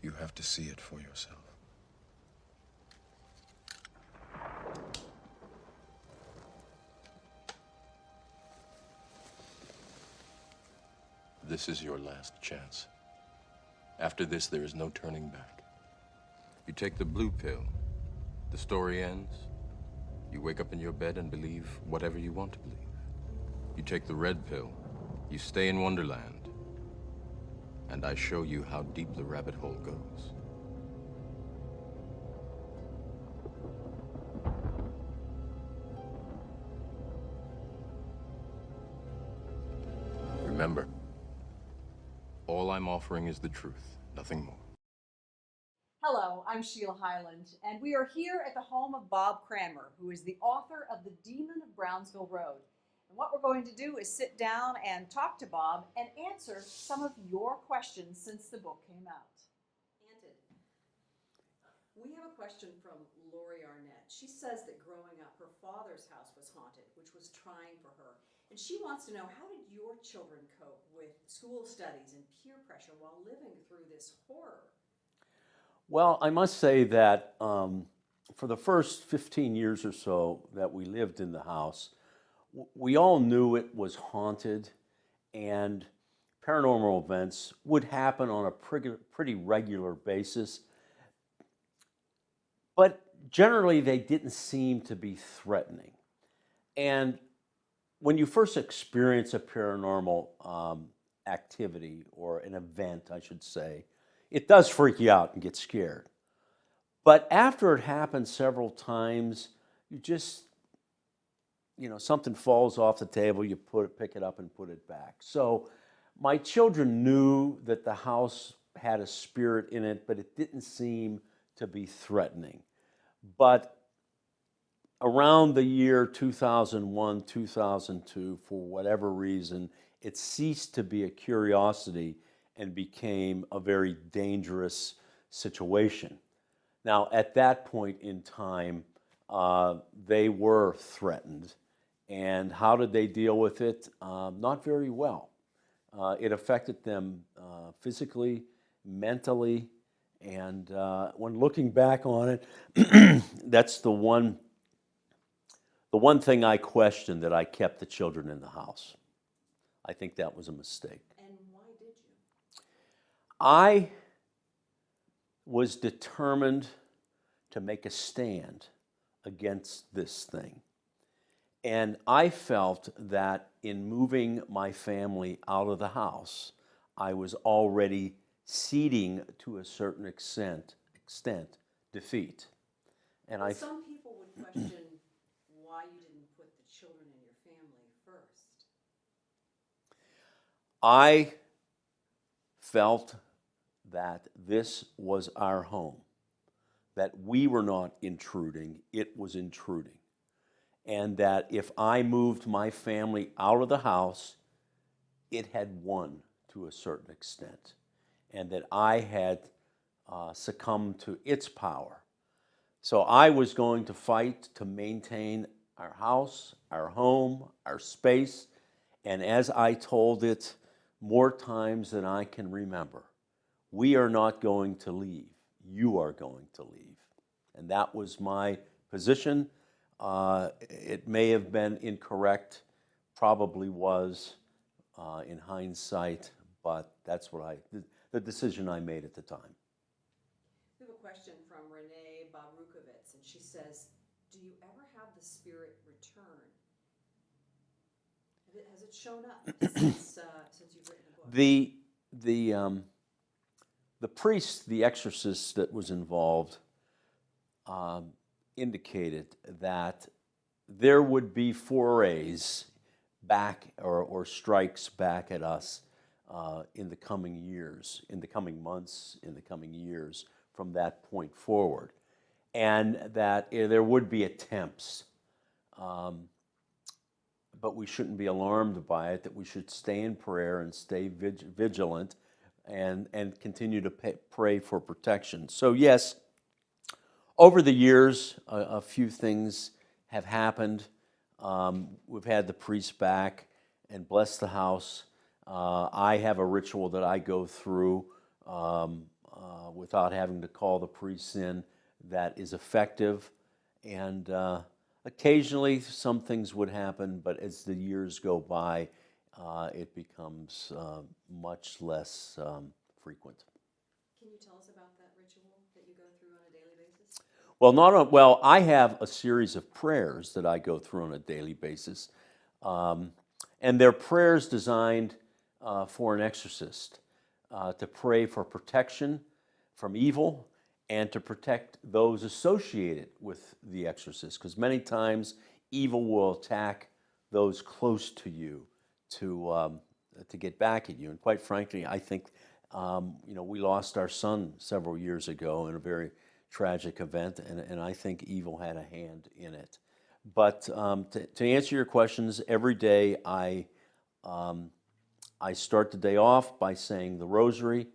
You have to see it for yourself. This is your last chance. After this, there is no turning back. You take the blue pill, the story ends. You wake up in your bed and believe whatever you want to believe. You take the red pill, you stay in Wonderland, and I show you how deep the rabbit hole goes. Remember, all I'm offering is the truth, nothing more. Hello, I'm Sheila Hyland, and we are here at the home of Bob Cranmer, who is the author of The Demon of Brownsville Road. And what we're going to do is sit down and talk to Bob and answer some of your questions since the book came out. We have a question from Lori Arnett. She says that growing up, her father's house was haunted, which was trying for her. And she wants to know, how did your children cope with school studies and peer pressure while living through this horror? Well, I must say that for the first 15 years or so that we lived in the house, we all knew it was haunted, and paranormal events would happen on a pretty regular basis. But generally, they didn't seem to be threatening. And when you first experience a paranormal activity, or an event, I should say, it does freak you out and get scared. But after it happens several times, you just, something falls off the table, you pick it up and put it back. So my children knew that the house had a spirit in it, but it didn't seem to be threatening. But around the year 2001, 2002, for whatever reason, it ceased to be a curiosity and became a very dangerous situation. Now, at that point in time, they were threatened. And how did they deal with it? Not very well. It affected them physically, mentally, and when looking back on it, that's the one thing I questioned, that I kept the children in the house. I think that was a mistake. And why did you? I was determined to make a stand against this thing. And I felt that in moving my family out of the house, I was already ceding, to a certain extent defeat. And some people would question why you didn't put the children and your family first. I felt that this was our home, that we were not intruding, it was intruding. And that if I moved my family out of the house, it had won to a certain extent, and that I had succumbed to its power. So I was going to fight to maintain our house, our home, our space, and as I told it more times than I can remember, we are not going to leave. You are going to leave. And that was my position. It may have been incorrect, probably was in hindsight, but that's the decision I made at the time. We have a question from Renee Babrukovitz, and she says, do you ever have the spirit return? Has it shown up since you've written the book? The priest, the exorcist that was involved, indicated that there would be forays back or strikes back at us in the coming years, in the coming months, in the coming years from that point forward. And that there would be attempts, but we shouldn't be alarmed by it, that we should stay in prayer and stay vigilant and continue to pray for protection. So yes, over the years, a few things have happened. We've had the priest back and bless the house. I have a ritual that I go through without having to call the priests in, that is effective. And occasionally some things would happen, but as the years go by, it becomes much less frequent. Can you tell us about that ritual that you go through on a daily basis? Well, I have a series of prayers that I go through on a daily basis, and they're prayers designed for an exorcist, to pray for protection from evil and to protect those associated with the exorcist, because many times evil will attack those close to you to get back at you. And quite frankly, I think we lost our son several years ago in a very tragic event, and I think evil had a hand in it. But to answer your questions, every day I start the day off by saying the rosary.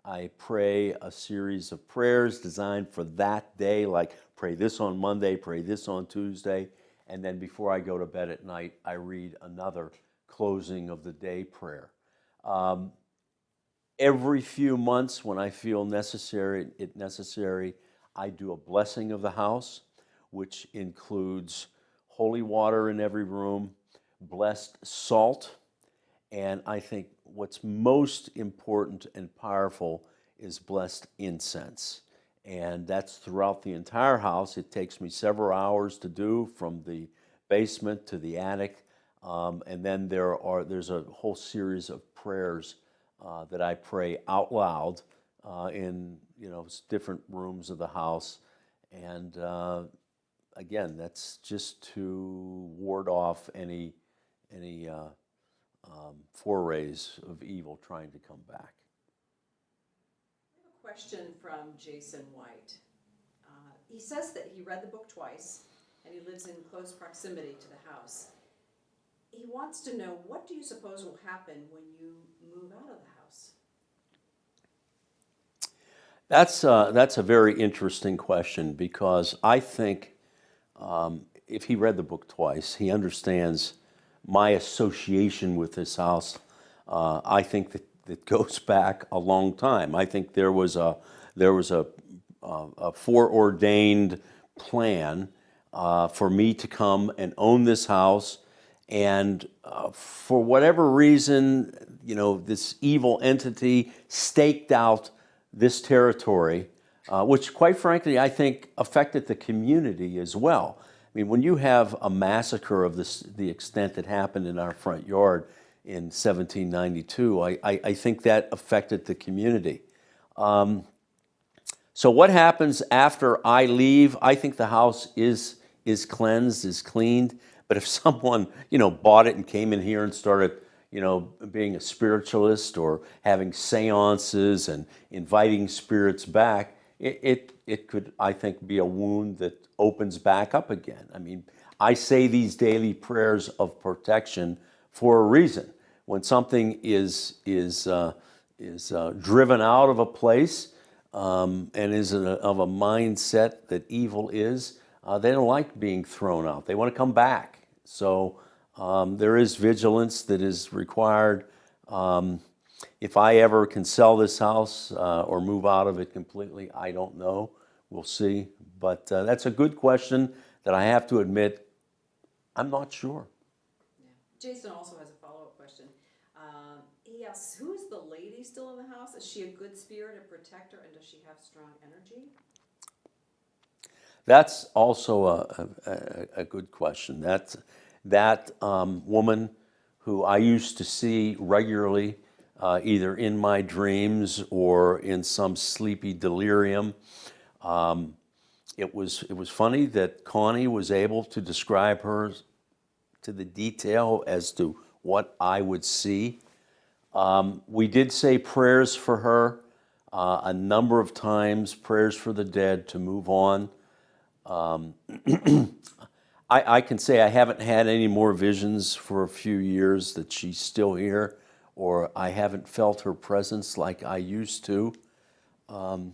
I pray a series of prayers designed for that day, like pray this on Monday, pray this on Tuesday, and then before I go to bed at night, I read another closing of the day prayer. Every few months, when I feel necessary, I do a blessing of the house, which includes holy water in every room, blessed salt, and I think what's most important and powerful is blessed incense. And that's throughout the entire house. It takes me several hours to do, from the basement to the attic. And then there's a whole series of prayers that I pray out loud in different rooms of the house. And again, that's just to ward off any forays of evil trying to come back. I have a question from Jason White. He says that he read the book twice, and he lives in close proximity to the house. He wants to know, what do you suppose will happen when you move out of the house? That's a very interesting question, because I think if he read the book twice, he understands my association with this house. I think that goes back a long time. I think there was a foreordained plan for me to come and own this house, and for whatever reason, this evil entity staked out this territory, which quite frankly I think affected the community as well. I mean, when you have a massacre of the extent that happened in our front yard in 1792, I think that affected the community. So what happens after I leave? I think the house is cleansed, is cleaned. But if someone, bought it and came in here and started, being a spiritualist or having seances and inviting spirits back, it could, I think, be a wound that opens back up again. I mean, I say these daily prayers of protection for a reason. When something is driven out of a place and is of a mindset that evil is, they don't like being thrown out. They want to come back. So there is vigilance that is required. If I ever can sell this house or move out of it completely, I don't know. We'll see. But that's a good question that I have to admit, I'm not sure. Yeah. Jason also has a follow-up question. He asks, who is the lady still in the house? Is she a good spirit, a protector, and does she have strong energy? That's also a good question. That woman who I used to see regularly, either in my dreams or in some sleepy delirium. It was funny that Connie was able to describe her to the detail as to what I would see. We did say prayers for her a number of times, prayers for the dead to move on. I can say I haven't had any more visions for a few years that she's still here, or I haven't felt her presence like I used to. But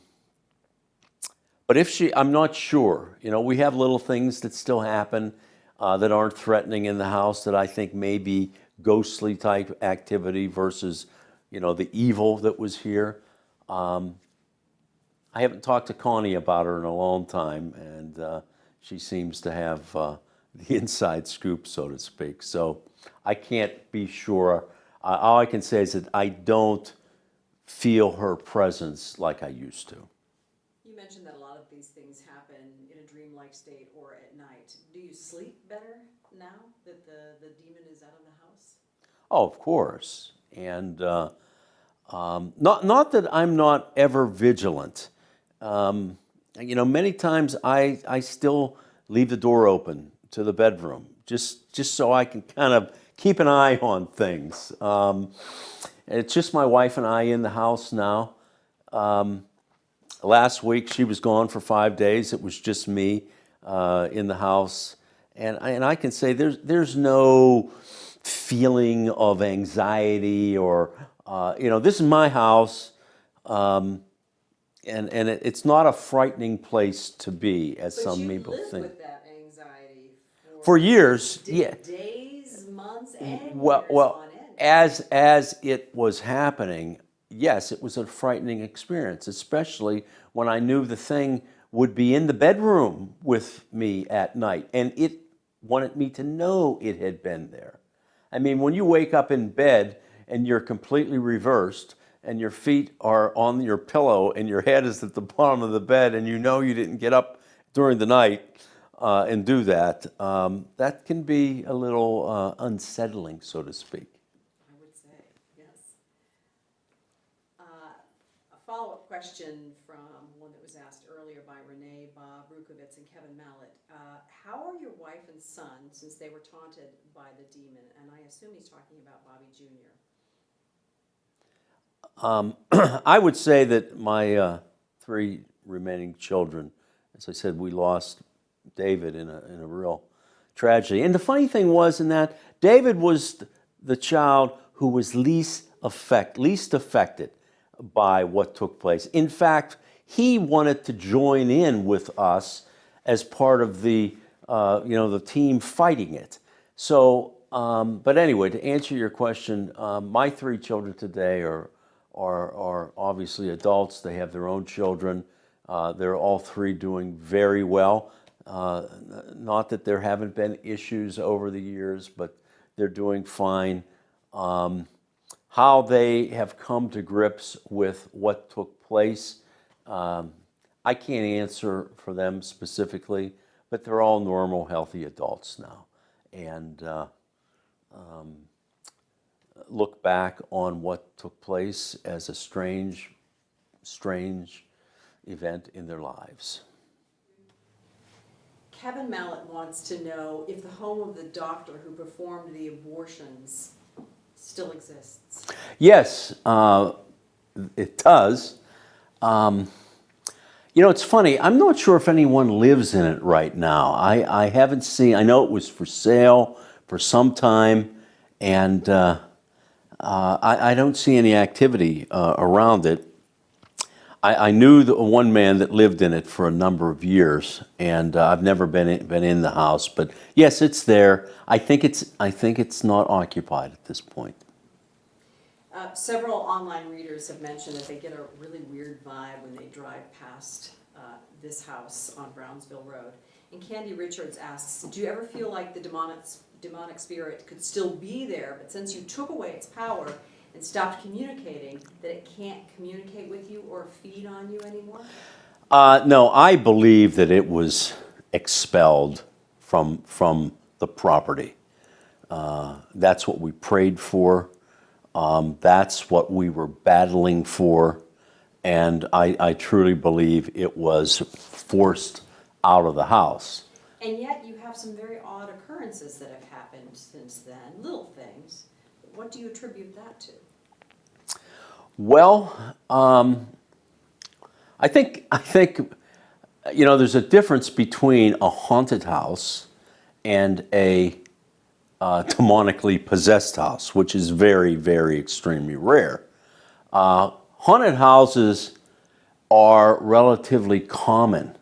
I'm not sure. We have little things that still happen that aren't threatening in the house that I think may be ghostly type activity versus, the evil that was here. I haven't talked to Connie about her in a long time, and she seems to have the inside scoop, so to speak. So I can't be sure. All I can say is that I don't feel her presence like I used to. You mentioned that a lot of these things happen in a dreamlike state or at night. Do you sleep better now that the demon is out of the house? Oh, of course. And not that I'm not ever vigilant. Many times I still leave the door open to the bedroom just so I can kind of keep an eye on things. It's just my wife and I in the house now. Last week she was gone for 5 days. It was just me in the house, and I can say there's no feeling of anxiety or this is my house, and it's not a frightening place to be, as But some you people lived think. with that anxiety For years, yeah. days, months, and Well, years on end. as it was happening, yes, it was a frightening experience, especially when I knew the thing would be in the bedroom with me at night, and it wanted me to know it had been there. I mean, when you wake up in bed and you're completely reversed, and your feet are on your pillow and your head is at the bottom of the bed, and you know you didn't get up during the night and do that, that can be a little unsettling, so to speak. I would say, yes. A follow-up question from one that was asked earlier by Renee, Bob Rukovitz, and Kevin Mallett. How are your wife and son, since they were taunted by the demon? And I assume he's talking about Bobby Jr. I would say that my 3 remaining children, as I said, we lost David in a real tragedy. And the funny thing was in that David was the child who was least affected by what took place. In fact, he wanted to join in with us as part of the the team fighting it. So, but anyway, to answer your question, my 3 children today are obviously adults. They have their own children. They're all 3 doing very well. Not that there haven't been issues over the years, but they're doing fine. How they have come to grips with what took place, I can't answer for them specifically, but they're all normal, healthy adults now. And look back on what took place as a strange event in their lives. Kevin Mallett wants to know if the home of the doctor who performed the abortions still exists. Yes, it does. It's funny. I'm not sure if anyone lives in it right now. I haven't seen. I know it was for sale for some time, and I don't see any activity around it. I knew the one man that lived in it for a number of years, and I've never been in the house. But yes, it's there. I think it's not occupied at this point. Several online readers have mentioned that they get a really weird vibe when they drive past this house on Brownsville Road. And Candy Richards asks, do you ever feel like the demonic spirit could still be there, but since you took away its power and stopped communicating, that it can't communicate with you or feed on you anymore? No, I believe that it was expelled from the property. That's what we prayed for. That's what we were battling for. And I truly believe it was forced out of the house. And yet you have some very odd occurrences that have happened since then, little things. What do you attribute that to? Well, I think there's a difference between a haunted house and a demonically possessed house, which is very, very extremely rare. Haunted houses are relatively common.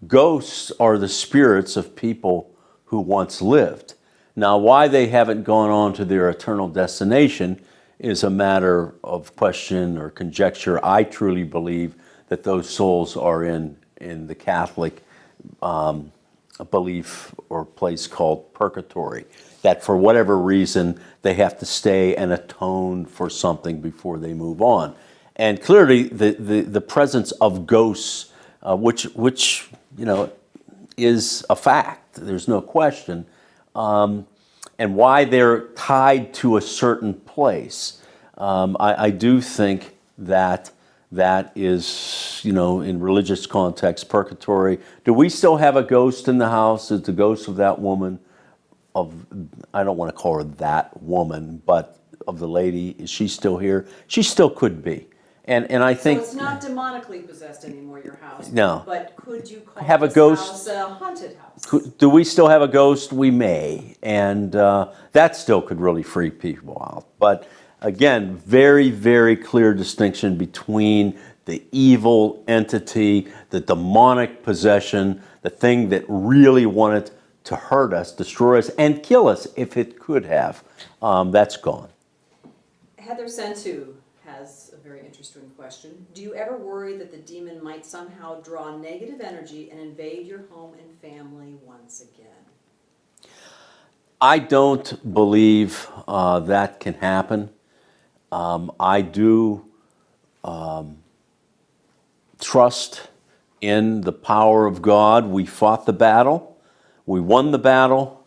Ghosts are the spirits of people who once lived. Now, why they haven't gone on to their eternal destination is a matter of question or conjecture. I truly believe that those souls are in the Catholic belief or place called purgatory, that for whatever reason they have to stay and atone for something before they move on. And clearly the presence of ghosts, which you know is a fact, there's no question, and why they're tied to a certain place. I do think that that is, you know, in religious context, purgatory. Do we still have a ghost in the house? Is the ghost of that woman, I don't want to call her that woman, but of the lady, is she still here? She still could be. And I think... So it's not demonically possessed anymore, your house? No. But could you call have this a ghost, house a haunted house? Do we still have a ghost? We may. And that still could really freak people out. But again, very, very clear distinction between the evil entity, the demonic possession, the thing that really wanted to hurt us, destroy us, and kill us if it could have. That's gone. Heather Sentu has a very interesting question. Do you ever worry that the demon might somehow draw negative energy and invade your home and family once again? I don't believe that can happen. I do trust in the power of God. We fought the battle. We won the battle.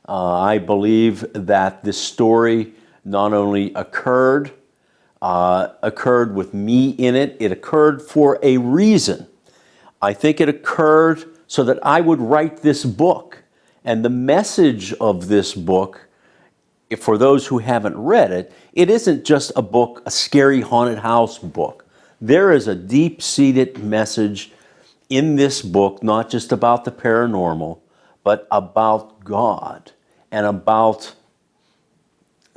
I believe that this story not only occurred with me in it, it occurred for a reason. I think it occurred so that I would write this book. And the message of this book, for those who haven't read it, it isn't just a book, a scary haunted house book. There is a deep-seated message in this book, not just about the paranormal, but about God and about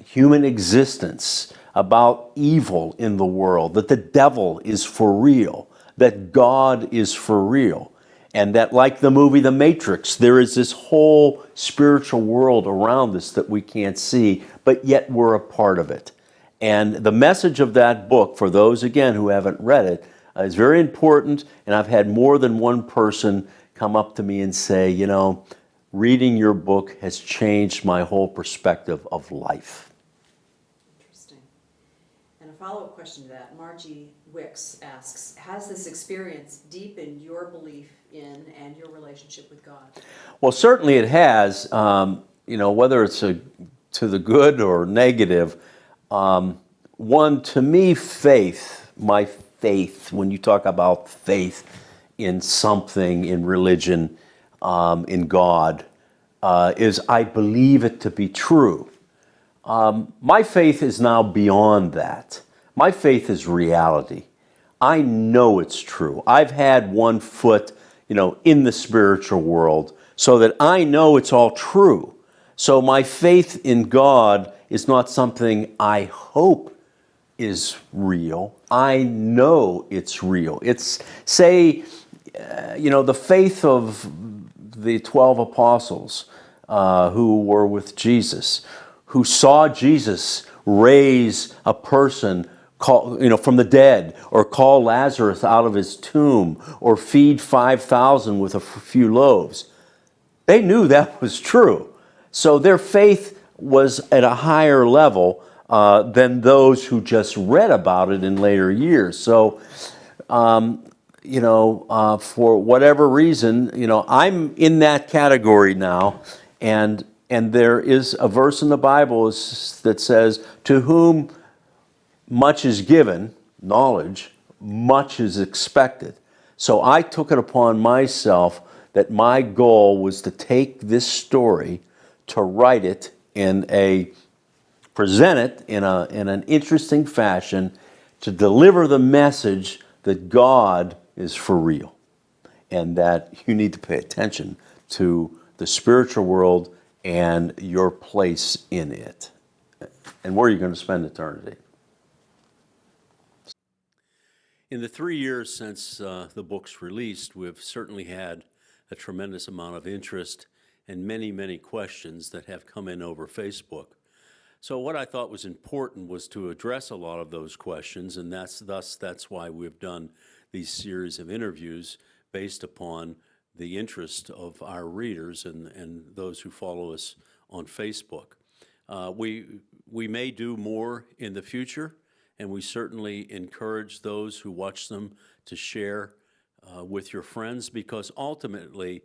human existence, about evil in the world, that the devil is for real, that God is for real, and that, like the movie The Matrix, there is this whole spiritual world around us that we can't see, but yet we're a part of it. And the message of that book, for those, again, who haven't read it, is very important, and I've had more than one person come up to me and say, you know, reading your book has changed my whole perspective of life. Interesting. And a follow-up question to that, Margie Wicks asks, has this experience deepened your belief in and your relationship with God? Well, certainly it has. You know, whether it's to the good or negative. One, to me, faith, my faith, when you talk about faith in something, in religion, in God, is I believe it to be true. My faith is now beyond that. My faith is reality. I know it's true. I've had one foot, you know, in the spiritual world, so that I know it's all true. So my faith in God is not something I hope is real. I know it's real. It's, say, you know, the faith of the 12 apostles who were with Jesus, who saw Jesus raise a person from the dead, or call Lazarus out of his tomb, or feed 5,000 with a few loaves. They knew that was true. So their faith was at a higher level than those who just read about it in later years. So, you know, for whatever reason, you know, I'm in that category now, and there is a verse in the Bible that says, to whom much is given, knowledge, much is expected. So I took it upon myself that my goal was to take this story, to write it present it in an interesting fashion, to deliver the message that God is for real, and that you need to pay attention to the spiritual world and your place in it, and where you're going to spend eternity. In the 3 years since the book's released, we've certainly had a tremendous amount of interest and many, many questions that have come in over Facebook. So what I thought was important was to address a lot of those questions, and that's why we've done these series of interviews based upon the interest of our readers and those who follow us on Facebook. We may do more in the future, and we certainly encourage those who watch them to share with your friends, because ultimately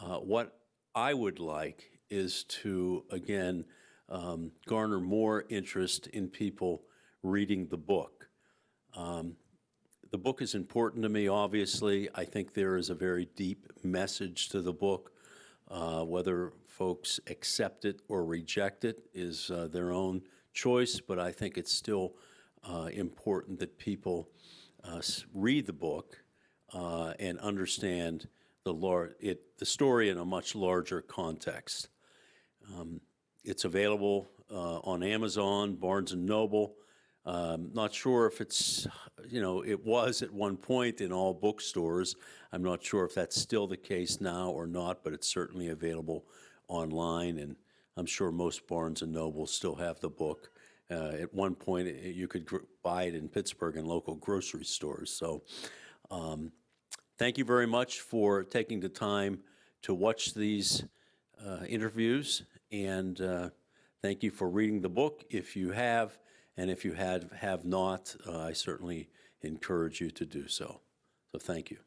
what I would like is to, again, garner more interest in people reading the book. The book is important to me, obviously. I think there is a very deep message to the book. Whether folks accept it or reject it is their own choice, but I think it's still important that people read the book and understand the story in a much larger context. It's available on Amazon, Barnes & Noble. Not sure if it's, it was at one point in all bookstores. I'm not sure if that's still the case now or not, but it's certainly available online, and I'm sure most Barnes & Noble still have the book. At one point, you could buy it in Pittsburgh in local grocery stores. So thank you very much for taking the time to watch these interviews, and thank you for reading the book if you have, and if you have not, I certainly encourage you to do so. So thank you.